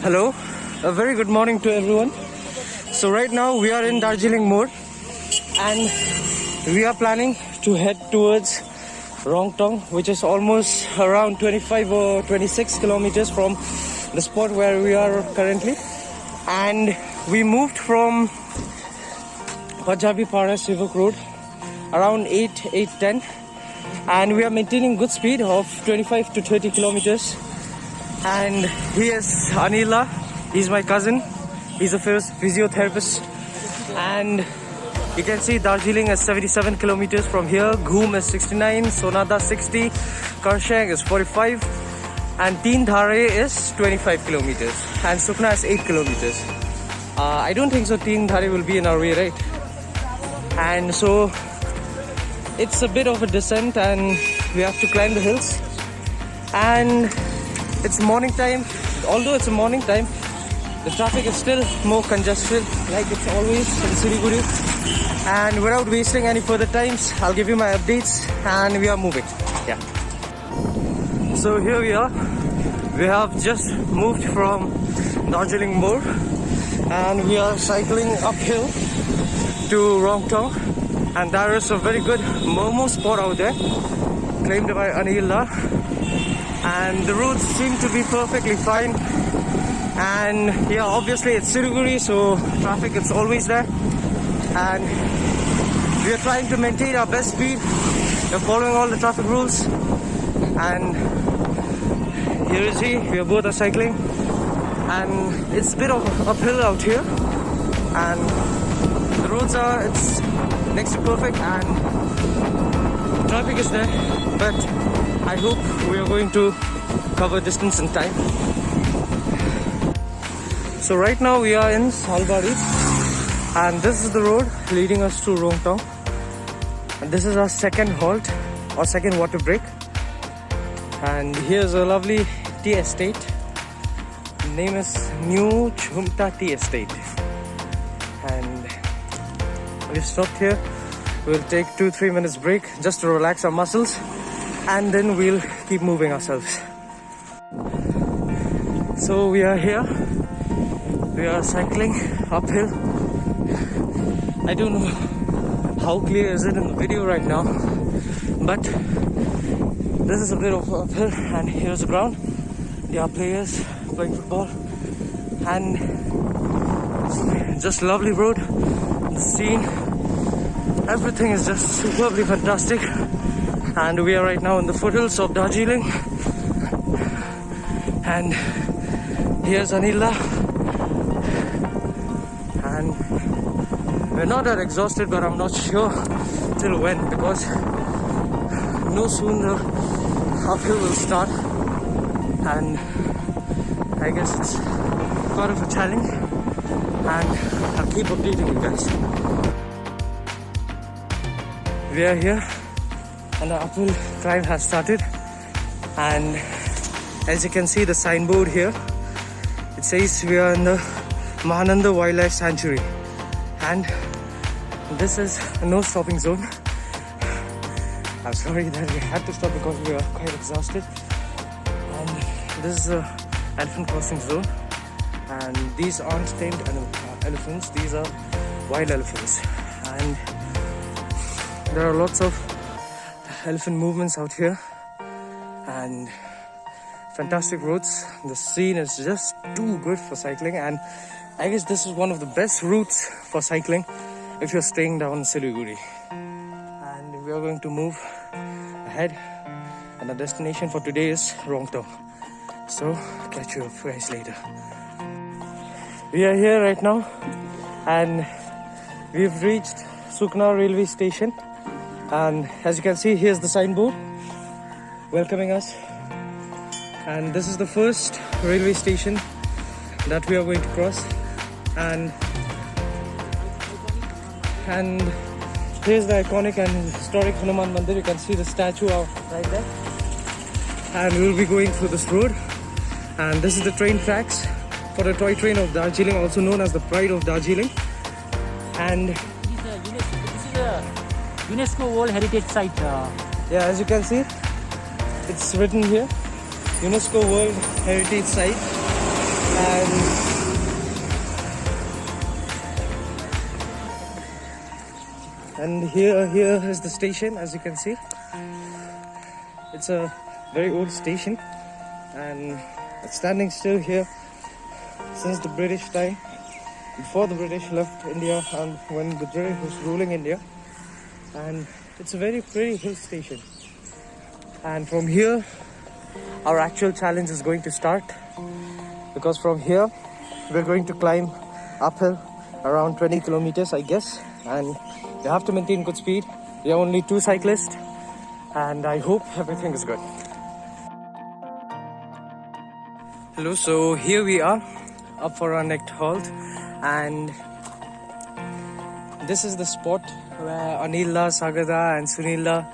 Hello, a very good morning to everyone. So right now we are in Darjeeling Moor and we are planning to head towards Rongtong, which is almost around 25 or 26 kilometers from the spot where we are currently. And we moved from Punjabi Paras River Road around 8:10, and we are maintaining good speed of 25 to 30 kilometers. And he is Anila, he's my cousin, he's a physiotherapist, and you can see Darjeeling is 77 kilometers from here, Ghoom is 69, Sonada 60, Karshang is 45, and Teen Dhare is 25 kilometers, and Sukna is 8 kilometers. I don't think so Teen Dhare will be in our way, right? And so it's a bit of a descent and we have to climb the hills, and it's morning time. Although it's a morning time, the traffic is still more congested like it's always in Siliguri. And without wasting any further times, I'll give you my updates and we are moving. Yeah. So here we are. We have just moved from Darjeeling Moor and we are cycling uphill to Rongtong. And there is a very good Momo spot out there, claimed by Anila. And the roads seem to be perfectly fine. And yeah, obviously it's Siliguri, so traffic is always there. And we are trying to maintain our best speed. We're following all the traffic rules. And here is he, we are both cycling. And it's a bit of uphill out here. And the roads are, it's next to perfect and traffic is there. But I hope we are going to cover distance in time. So right now we are in Salbari and this is the road leading us to Rongtong. And this is our second halt or second water break. And here's a lovely tea estate. The name is New Chumta Tea Estate. And we've stopped here. We'll take 2-3 minutes break just to relax our muscles, and then we'll keep moving ourselves. So we are here. We are cycling uphill. I don't know how clear is it in the video right now, but this is a bit of uphill, and here's the ground. There are players playing football, and just lovely road. The scene, everything is just superbly fantastic. And we are right now in the foothills of Darjeeling. And here's Anila. And we're not that exhausted, but I'm not sure till when, because no soon the uphill will start. And I guess it's part of a challenge. And I'll keep updating you guys. We are here. And the uphill climb has started, and as you can see the signboard here, it says we are in the Mahananda Wildlife Sanctuary, and this is a no stopping zone. I'm sorry that we had to stop because we are quite exhausted. And this is a elephant crossing zone, and these aren't tamed elephants, these are wild elephants. And there are lots of elephant movements out here and fantastic roads. The scene is just too good for cycling, and I guess this is one of the best routes for cycling if you're staying down in Siliguri. And we are going to move ahead, and the destination for today is Rongtong. So catch you up guys later. We are here right now and we've reached Sukna railway station. And as you can see, here's the signboard welcoming us. And this is the first railway station that we are going to cross. And here's the iconic and historic Hanuman Mandir. You can see the statue right there. And we'll be going through this road. And this is the train tracks for the toy train of Darjeeling, also known as the Pride of Darjeeling. And this is a UNESCO World Heritage Site. Yeah, as you can see, it's written here, UNESCO World Heritage Site. And here is the station, as you can see. It's a very old station, and it's standing still here since the British time, before the British left India and when the British was ruling India. And it's a very pretty hill station. And from here, our actual challenge is going to start, because from here we're going to climb uphill around 20 kilometers, I guess, and you have to maintain good speed. We are only 2 cyclists, and I hope everything is good. Hello, so here we are up for our next halt, and this is the spot where Anila, Sagada and Sunila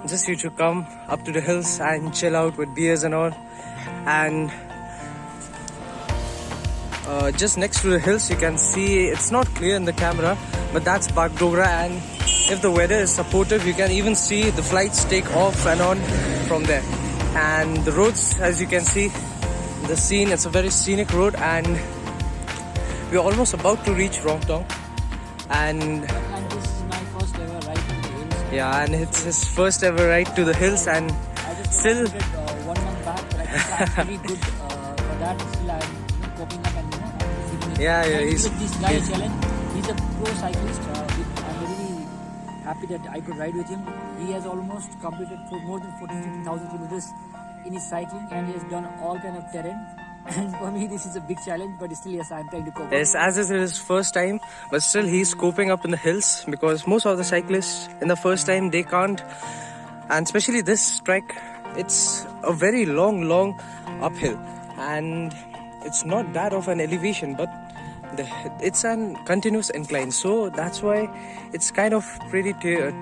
just used to come up to the hills and chill out with beers and all. And just next to the hills, you can see, it's not clear in the camera, but that's Bagdogra, and if the weather is supportive, you can even see the flights take off and on from there. And the roads, as you can see, the scene, it's a very scenic road, and we're almost about to reach Rongtong. And this is my first ever ride to the hills. yeah, and it's his first ever ride to the hills, and I just still 1 month back, but I think I'm pretty good for that. Still I'm coping up and yeah, he's this guy challenge. He's a pro cyclist. I'm really happy that I could ride with him. He has almost completed for more than 14,000 kilometers in his cycling, and he has done all kind of terrain. And for me, this is a big challenge, but still, yes, I'm trying to cope. Yes, as is his first time, but still he's coping up in the hills, because most of the cyclists in the first time, they can't. And especially this trek, it's a very long uphill, and it's not that of an elevation, but it's an continuous incline, so that's why it's kind of pretty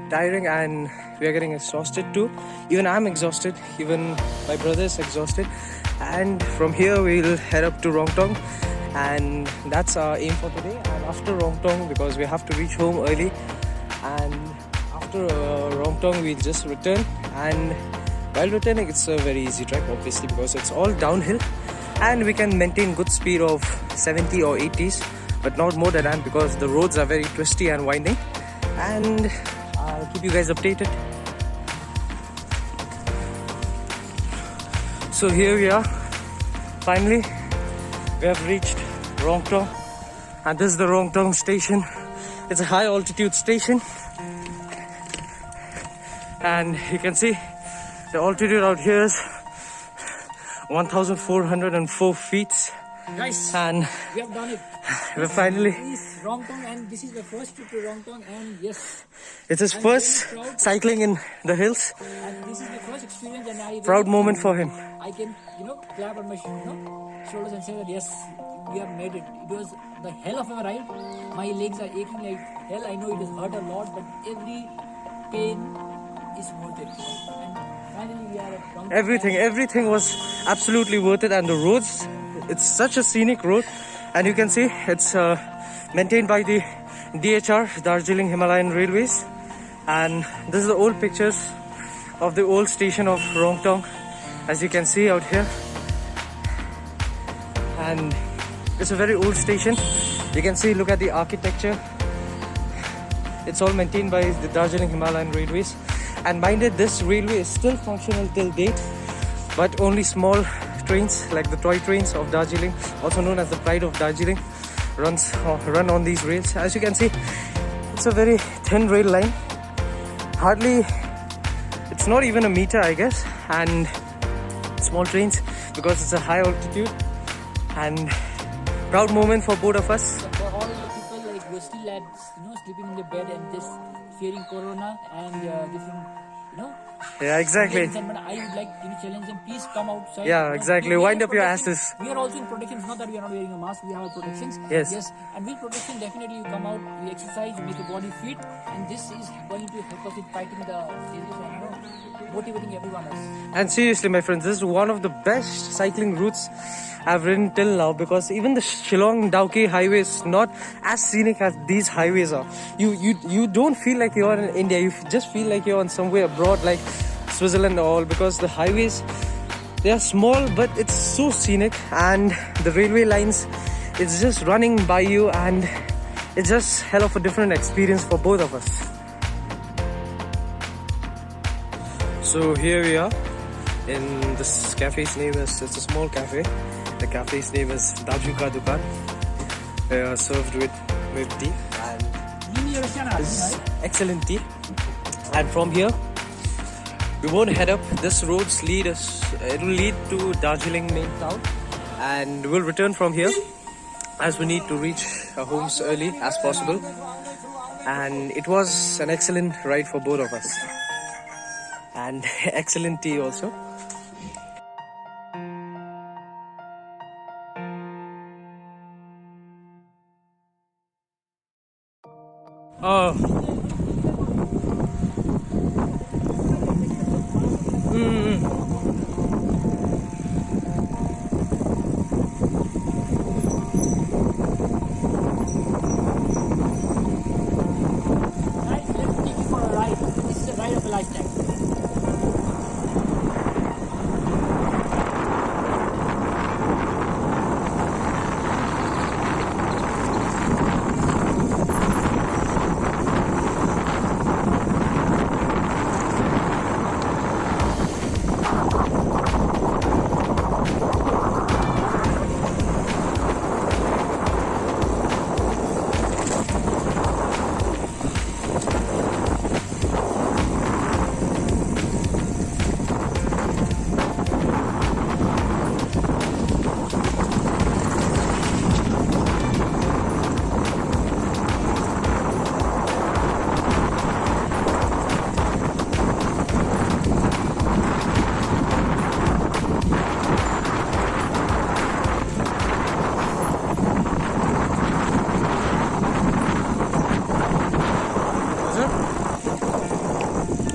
tiring, and we are getting exhausted too. Even I'm exhausted, even my brother is exhausted. And from here we'll head up to Rongtong, and that's our aim for today. And after Rongtong, because we have to reach home early, and after Rongtong we'll just return. And while returning, it's a very easy trek, obviously, because it's all downhill, and we can maintain good speed of 70 or 80s, but not more than that, because the roads are very twisty and winding. And I'll keep you guys updated. So here we are, finally we have reached Rongtong, and this is the Rongtong station. It's a high altitude station, and you can see the altitude out here is 1,404 feet. Guys, and we have done it. We're finally. This is Rongtong, and this is the first trip to Rongtong, and yes, It's his first cycling in the hills. and this is the first experience, and I Proud moment for him. I can, clap on my shoulders and say that yes, we have made it. It was the hell of a ride. My legs are aching like hell. I know it has hurt a lot, but every pain is worth it. And finally, we are at Rongtong. Everything was absolutely worth it, and the roads, it's such a scenic road, and you can see it's maintained by the DHR, Darjeeling Himalayan Railways. And this is the old pictures of the old station of Rongtong, as you can see out here. And it's a very old station. You can see, look at the architecture. It's all maintained by the Darjeeling Himalayan Railways. And minded, this railway is still functional till date, but only small trains like the toy trains of Darjeeling, also known as the Pride of Darjeeling, run on these rails. As you can see, it's a very thin rail line, hardly, it's not even a meter, I guess. And small trains, because it's a high altitude. And proud moment for both of us. For all the people, like we're still at, sleeping in the bed and just fearing corona and different, Yeah, exactly. But I would like to challenge them. Please come outside. Yeah, exactly. Wind up your asses. We are also in protection. It's not that we are not wearing a mask. We have protections. Yes. And with protection, definitely you come out, you exercise, you make your body fit, and this is going to help us in fighting the disease and motivating everyone else. And seriously, my friends, this is one of the best cycling routes I've ridden till now, because even the Shillong-Dowke highway is not as scenic as these highways are. You don't feel like you're in India. You just feel like you're on somewhere abroad, like Switzerland or all, because the highways, They are small, but it's so scenic, and the railway lines, it's just running by you, and it's just hell of a different experience for both of us. So here we are in this cafe's name is, it's a small cafe. The cafe's name is Daju Ka Dukan. They are served with milk tea and this excellent tea. And from here we won't head up. This roads lead us, it will lead to Darjeeling main town, and we'll return from here as we need to reach our homes early as possible. And it was an excellent ride for both of us, and excellent tea also. Oh. Guys, let's take you for a ride. This is a ride of a lifetime.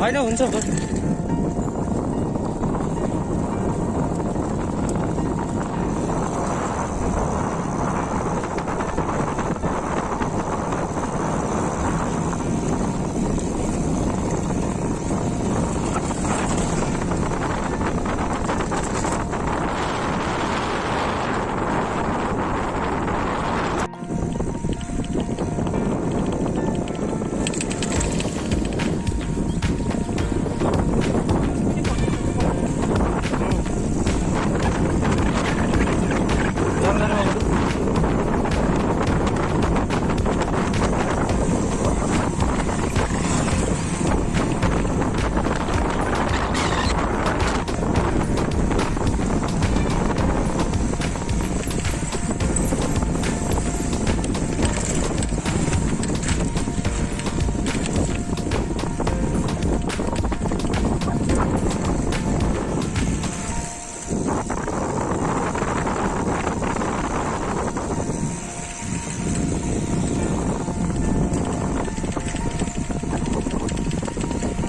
I know, हुन्छ